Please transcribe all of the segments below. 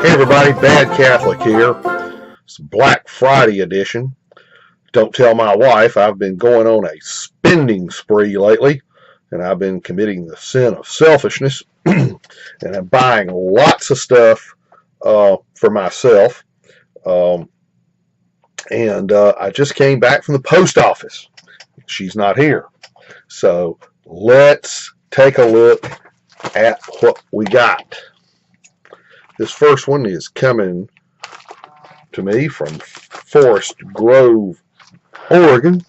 Hey everybody, Bad Catholic here. It's Black Friday edition. Don't tell my wife I've been going on a spending spree lately, and I've been committing the sin of selfishness, and I'm buying lots of stuff for myself. I just came back from the post office. She's not here. So let's take a look at what we got. This first one is coming to me from Forest Grove, Oregon.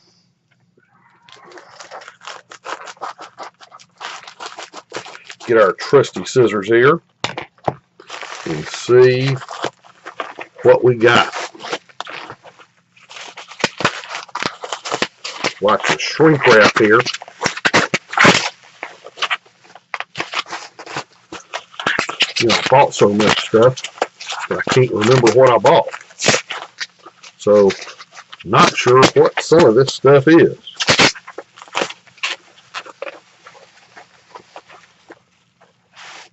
Get our trusty scissors here and see what we got. Watch the shrink wrap here. I bought so much stuff that I can't remember what I bought. So, not sure what some of this stuff is.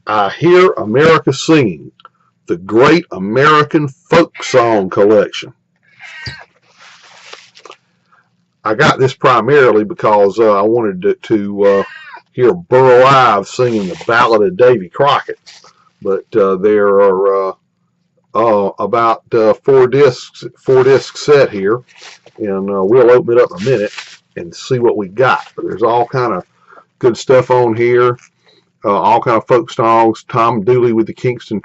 I Hear America Singing, the Great American Folk Song Collection. I got this primarily because I wanted to hear Burl Ives singing the Ballad of Davy Crockett. But there are about four disc set here, and we'll open it up in a minute and see what we got. But there's all kind of good stuff on here, all kind of folk songs. Tom Dooley the Kingston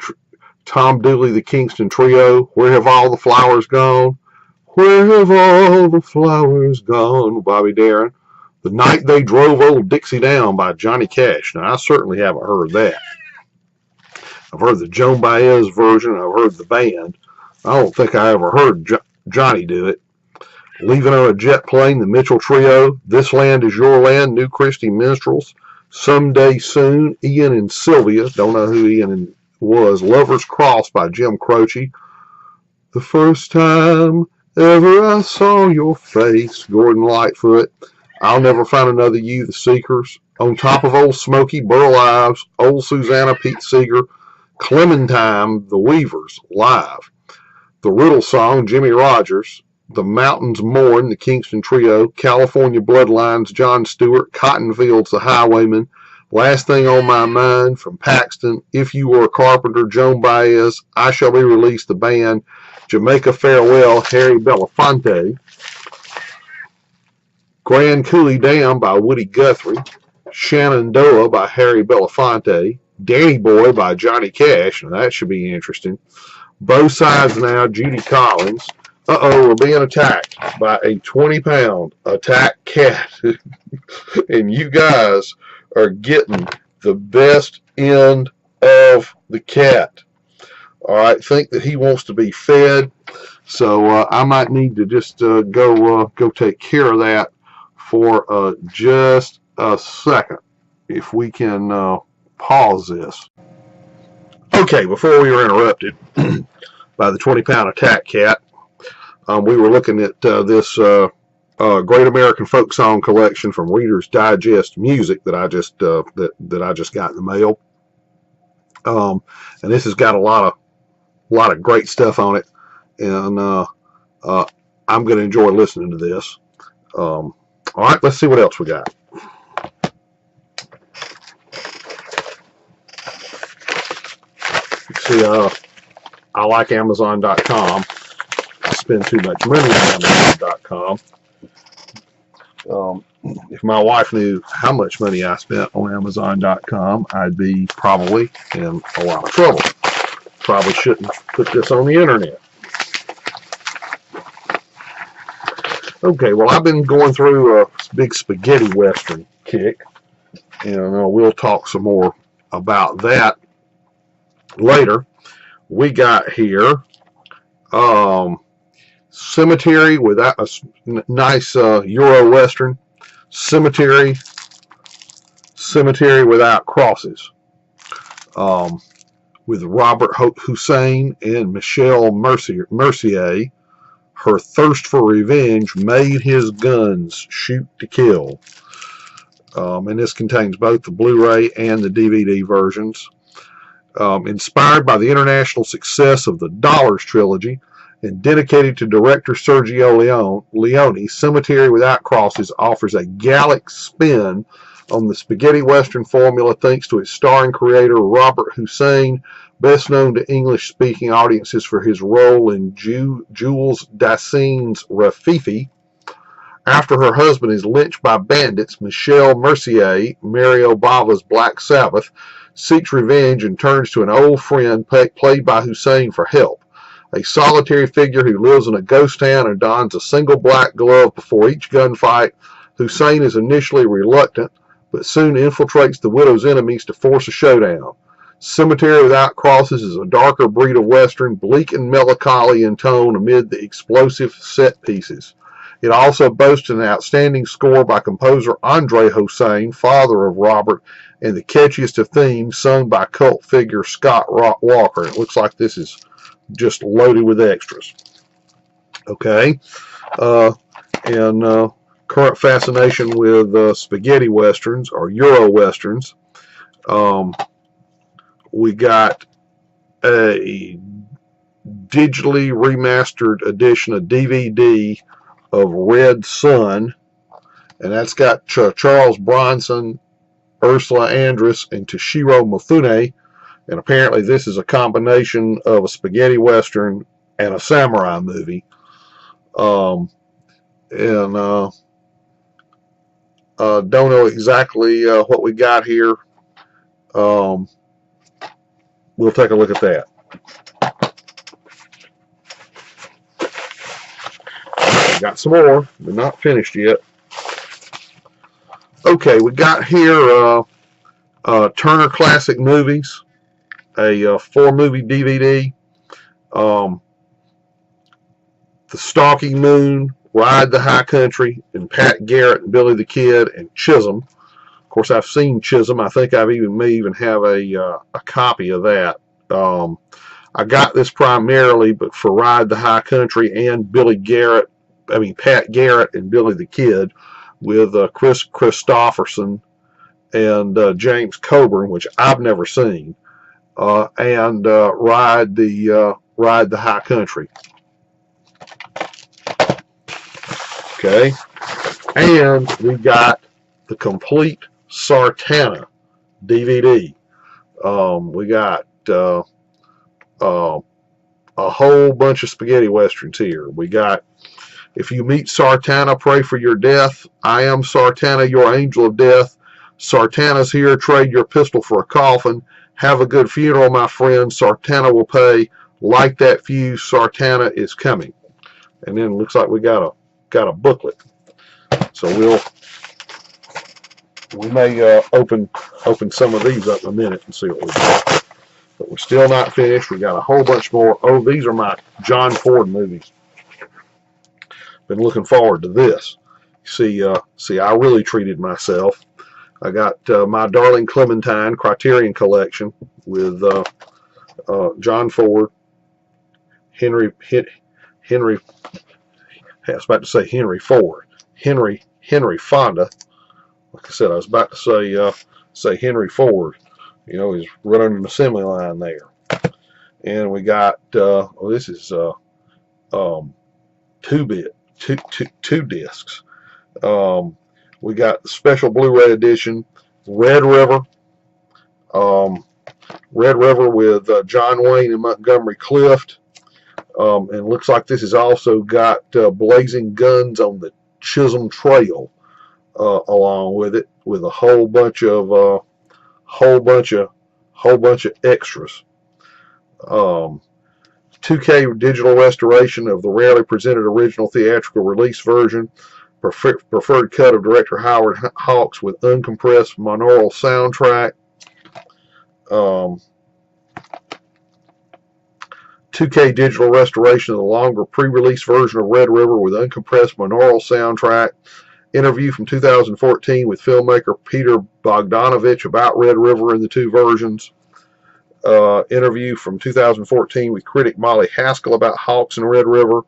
Trio. Where have all the flowers gone? Where have all the flowers gone? Bobby Darin. The Night They Drove Old Dixie Down by Johnny Cash. Now I certainly haven't heard that. I've heard the Joan Baez version. I've heard the band. I don't think I ever heard Johnny do it. Leaving on a Jet Plane, the Mitchell Trio. This Land Is Your Land, New Christy Minstrels. Someday Soon, Ian and Sylvia. Don't know who Ian was. Lover's Cross by Jim Croce. The First Time Ever I Saw Your Face, Gordon Lightfoot. I'll Never Find Another You, The Seekers. On Top of Old Smoky, Burl Ives. Old Susanna, Pete Seeger. Clementine, The Weavers, live. The Riddle Song, Jimmy Rogers. The Mountains Mourn, the Kingston Trio. California Bloodlines, John Stewart. Cotton Fields, the Highwaymen. Last Thing on My Mind from Paxton. If You Were a Carpenter, Joan Baez. I Shall Be Released, the band. Jamaica Farewell, Harry Belafonte. Grand Coulee Dam by Woody Guthrie. Shenandoah by Harry Belafonte. Danny Boy by Johnny Cash. Now that should be interesting. Both Sides Now, Judy Collins. Uh-oh, we're being attacked by a 20-pound attack cat. And you guys are getting the best end of the cat. All right, think that he wants to be fed. So I might need to just go take care of that for just a second. If we can pause this. Okay, before we were interrupted by the 20-pound attack cat, we were looking at this Great American Folk Song Collection from Reader's Digest Music that I just that I just got in the mail, and this has got a lot of great stuff on it, and I'm going to enjoy listening to this. All right, let's see what else we got. See, I like Amazon.com. I spend too much money on Amazon.com. If my wife knew how much money I spent on Amazon.com, I'd be probably in a lot of trouble. Probably shouldn't put this on the internet. Okay, well, I've been going through a big spaghetti western kick, and we'll talk some more about that later. We got here Cemetery, without a nice Euro Western. Cemetery Without Crosses, with Robert Hossein and Michelle Mercier. Her thirst for revenge made his guns shoot to kill. And this contains both the Blu-ray and the DVD versions. Inspired by the international success of the Dollars trilogy and dedicated to director Sergio Leone, Cemetery Without Crosses offers a Gallic spin on the spaghetti western formula thanks to its starring creator Robert Hossein, best known to English-speaking audiences for his role in Jules Dassin's Rafifi. After her husband is lynched by bandits, Michelle Mercier, Mario Bava's Black Sabbath, seeks revenge and turns to an old friend played by Hussein for help. A solitary figure who lives in a ghost town and dons a single black glove before each gunfight, Hussein is initially reluctant, but soon infiltrates the widow's enemies to force a showdown. Cemetery Without Crosses is a darker breed of western, bleak and melancholy in tone amid the explosive set pieces. It also boasts an outstanding score by composer Andre Hossein, father of Robert, and the catchiest of themes sung by cult figure Scott Walker. It looks like this is just loaded with extras. Okay. And current fascination with spaghetti westerns or Euro westerns. We got a digitally remastered edition, a DVD of Red Sun, and that's got Charles Bronson, Ursula Andress, and Toshiro Mifune, and apparently this is a combination of a spaghetti western and a samurai movie. Don't know exactly what we got here. We'll take a look at that. Got some more. We're not finished yet. Okay, we got here Turner Classic Movies, a 4-movie DVD. The Stalking Moon, Ride the High Country, and Pat Garrett and Billy the Kid, and Chisholm. Of course, I've seen Chisholm. I think may even have a copy of that. I got this primarily, but for Ride the High Country and Pat Garrett and Billy the Kid, with Chris Christopherson and James Coburn, which I've never seen, and Ride the High Country. Okay, and we got the complete Sartana DVD. We got a whole bunch of spaghetti westerns here. We got If You Meet Sartana, Pray for Your Death. I Am Sartana, Your Angel of Death. Sartana's Here, Trade Your Pistol for a Coffin. Have a Good Funeral, My Friend. Sartana Will Pay. Light That Fuse. Sartana Is Coming. And then it looks like we got a booklet. So we may open some of these up in a minute and see what we got. But we're still not finished. We got a whole bunch more. Oh, these are my John Ford movies. Been looking forward to this. See, I really treated myself. I got My Darling Clementine Criterion Collection with John Ford, Henry. I was about to say Henry Ford. Henry Fonda. Like I said, I was about to say Henry Ford. You know, he's running an assembly line there. And we got this is 2 discs. We got the special Blu-ray edition, Red River. Red River with John Wayne and Montgomery Clift. And looks like this has also got Blazing Guns on the Chisholm Trail along with it, with a whole bunch of extras. 2K digital restoration of the rarely presented original theatrical release version. Preferred cut of director Howard Hawks with uncompressed monaural soundtrack. 2K digital restoration of the longer pre-release version of Red River with uncompressed monaural soundtrack. Interview from 2014 with filmmaker Peter Bogdanovich about Red River in the 2 versions. Interview from 2014 with critic Molly Haskell about Hawks and Red River.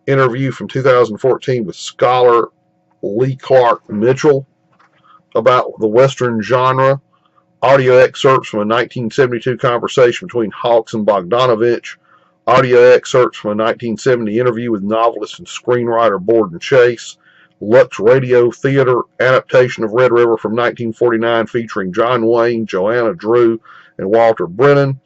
Interview from 2014 with scholar Lee Clark Mitchell about the Western genre. audio excerpts from a 1972 conversation between Hawks and Bogdanovich, audio excerpts from a 1970 interview with novelist and screenwriter Borden Chase, Lux Radio Theater adaptation of Red River from 1949 featuring John Wayne, Joanna Drew, and Walter Brennan,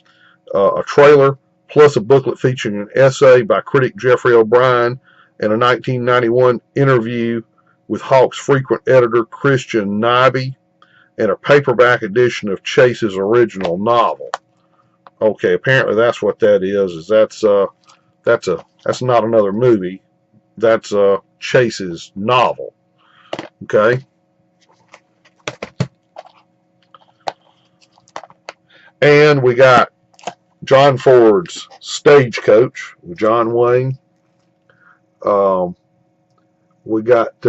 a trailer, plus a booklet featuring an essay by critic Jeffrey O'Brien, and a 1991 interview with Hawks' frequent editor Christian Nyby, and a paperback edition of Chase's original novel. Okay, apparently that's what that is that's not another movie. That's Chase's novel. Okay. And we got John Ford's Stagecoach with John Wayne. We got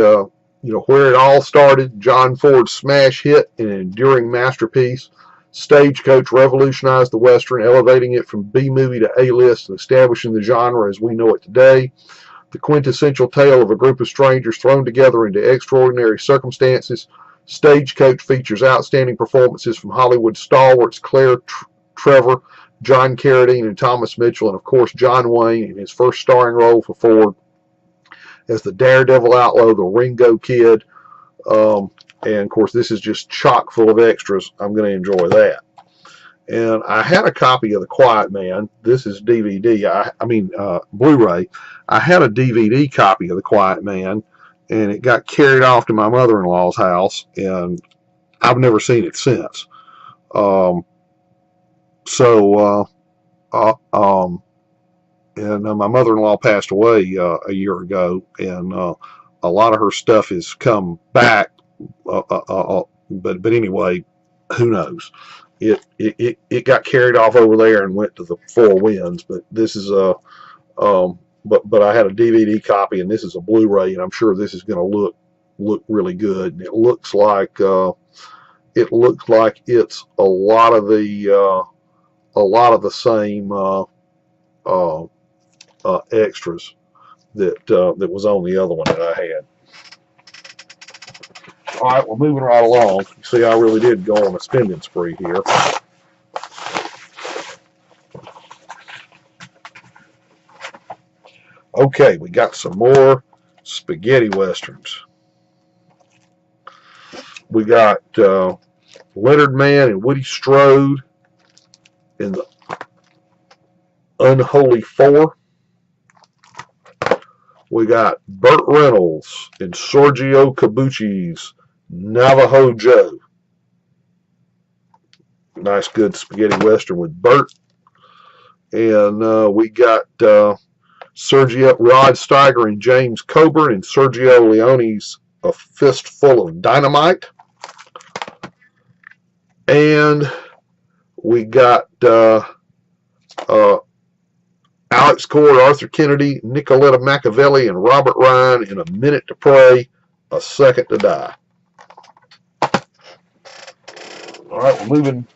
where it all started, John Ford's smash hit and enduring masterpiece. Stagecoach revolutionized the Western, elevating it from B-movie to A-list and establishing the genre as we know it today. The quintessential tale of a group of strangers thrown together into extraordinary circumstances. Stagecoach features outstanding performances from Hollywood stalwarts Claire Trevor, John Carradine, and Thomas Mitchell, and of course John Wayne in his first starring role for Ford as the daredevil outlaw, the Ringo Kid. And of course this is just chock full of extras. I'm going to enjoy that. And I had a copy of The Quiet Man. This is DVD. Blu-ray. I had a DVD copy of The Quiet Man, and it got carried off to my mother-in-law's house, and I've never seen it since. And my mother-in-law passed away a year ago, and a lot of her stuff has come back. But anyway, who knows? It got carried off over there and went to the Four Winds. But this is but I had a DVD copy, and this is a Blu-ray, and I'm sure this is going to look really good. And it looks like it's a lot of the same extras that was on the other one that I had. All right, we're moving right along. You see, I really did go on a spending spree here. Okay, we got some more spaghetti westerns. We got Leonard Mann and Woody Strode in the Unholy Four. We got Burt Reynolds and Sergio Corbucci's Navajo Joe. Nice, good spaghetti western with Burt. And we got Rod Steiger and James Coburn and Sergio Leone's A Fistful of Dynamite. And we got Alex Cord, Arthur Kennedy, Nicoletta Machiavelli, and Robert Ryan in A Minute to Pray, A Second to Die. All right, we're moving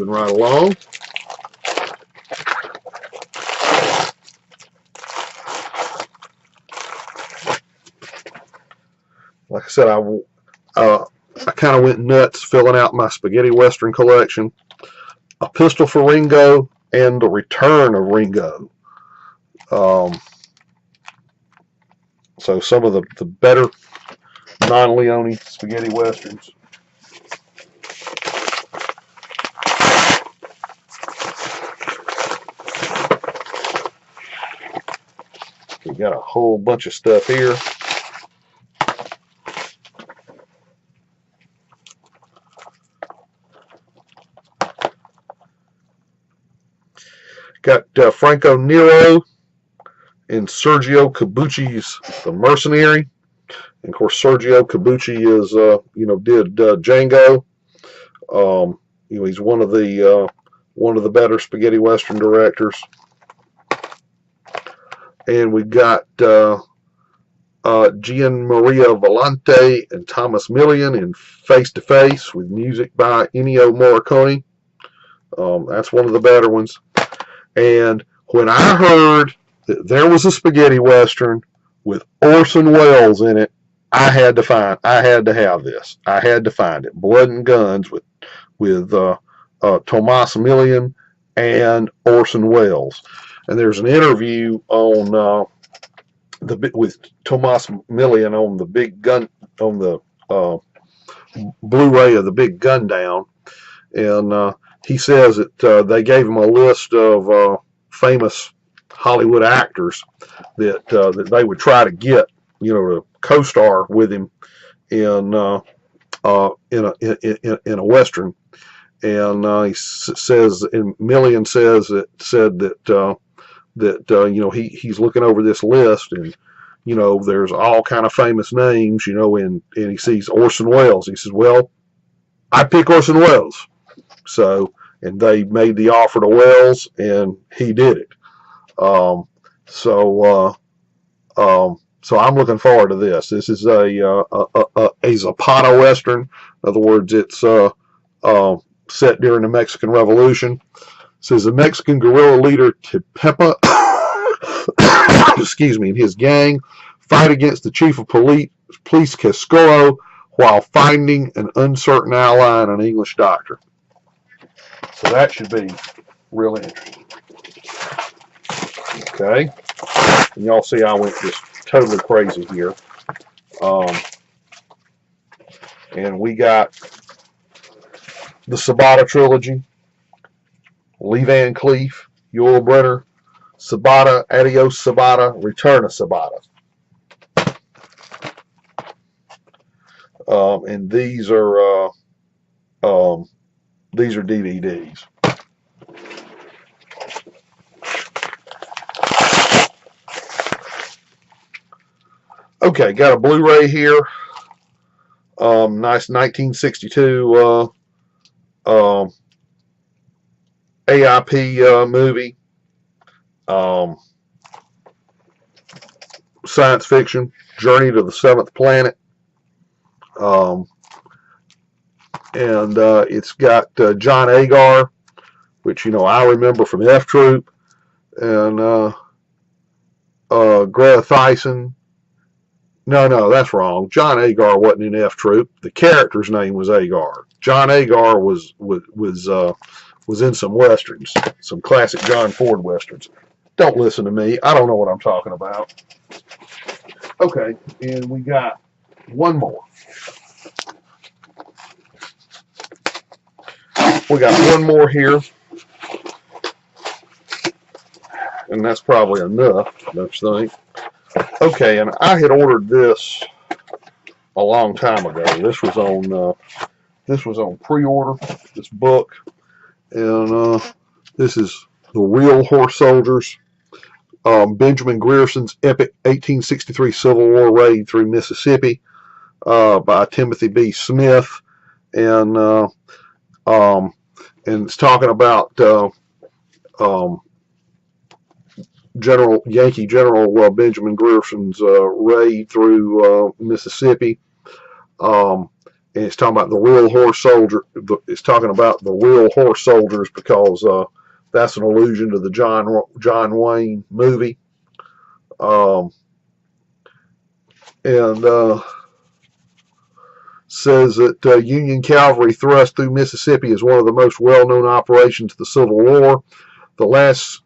right along. Like I said, I kind of went nuts filling out my spaghetti western collection. A Pistol for Ringo and The Return of Ringo. So some of the better non-Leone spaghetti westerns. We got a whole bunch of stuff here. Got Franco Nero and Sergio Corbucci's The Mercenary. And of course, Sergio Corbucci is, did Django. He's one of the better spaghetti western directors. And we got Gian Maria Volante and Thomas Millian in Face to Face with music by Ennio Morricone. That's one of the better ones. And when I heard that there was a spaghetti western with Orson Welles in it, I had to have this. I had to find it. Blood and Guns with Tomas Milian and Orson Welles. And there's an interview on with Tomas Milian on the big gun on the Blu-ray of the Big Gun Down, and he says that they gave him a list of famous Hollywood actors that they would try to get, to co-star with him in a western, and he says, and Milian said that he's looking over this list, and there's all kind of famous names, and he sees Orson Welles. He says, well, I pick Orson Welles. So, and they made the offer to Welles, and he did it. So I'm looking forward to this. This is a Zapata Western. In other words, it's set during the Mexican Revolution. It says the Mexican guerrilla leader Tepepa, excuse me, and his gang fight against the chief of police Cascolo while finding an uncertain ally and an English doctor. So that should be really interesting. Okay, and y'all see I went just totally crazy here. And we got the Sabata trilogy, Lee Van Cleef, Yul Brynner, Sabata, Adios Sabata, Return of Sabata. And these are DVDs. Okay, got a Blu-ray here. Nice 1962 AIP movie. Science fiction, Journey to the Seventh Planet. And it's got John Agar, which I remember from F Troop, and Greta Thyssen. No, that's wrong. John Agar wasn't in F Troop. The character's name was Agar. John Agar was in some westerns, some classic John Ford westerns. Don't listen to me. I don't know what I'm talking about. Okay, and we got one more. We got one more here, and that's probably enough, don't you think? Okay, and I had ordered this a long time ago. This was on pre-order, this book, and this is The Real Horse Soldiers, Benjamin Grierson's epic 1863 Civil War raid through Mississippi, by Timothy B. Smith, and it's talking about Yankee General Benjamin Grierson's raid through Mississippi. And it's talking about the real horse soldier. It's talking about the real horse soldiers because that's an allusion to the John Wayne movie. And says that Union cavalry thrust through Mississippi is one of the most well-known operations of the Civil War. The last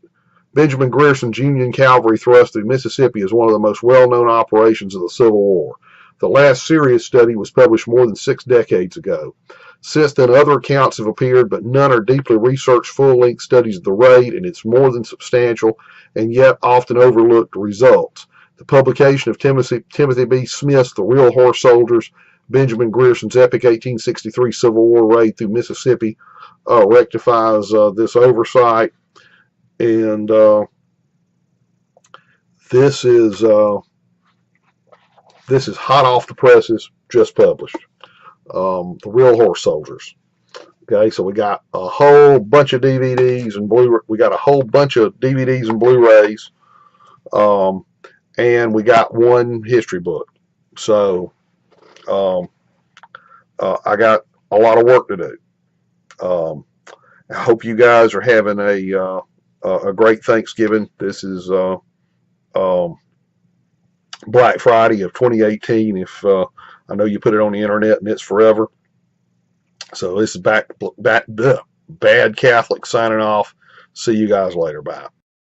Benjamin Grierson's Union cavalry thrust through Mississippi is one of the most well-known operations of the Civil War. The last serious study was published more than 6 decades ago. Since then, other accounts have appeared, but none are deeply researched full-length studies of the raid and its more than substantial and yet often overlooked results. The publication of Timothy B. Smith's The Real Horse Soldiers, Benjamin Grierson's epic 1863 Civil War raid through Mississippi rectifies this oversight. And this is hot off the presses, just published. The Real Horse Soldiers. Okay, so we got a whole bunch of DVDs and we got a whole bunch of DVDs and Blu-rays, and we got one history book. So I got a lot of work to do. I hope you guys are having a great Thanksgiving. This is Black Friday of 2018. If I know you put it on the internet and it's forever. So this is Bad Catholic signing off. See you guys later. Bye.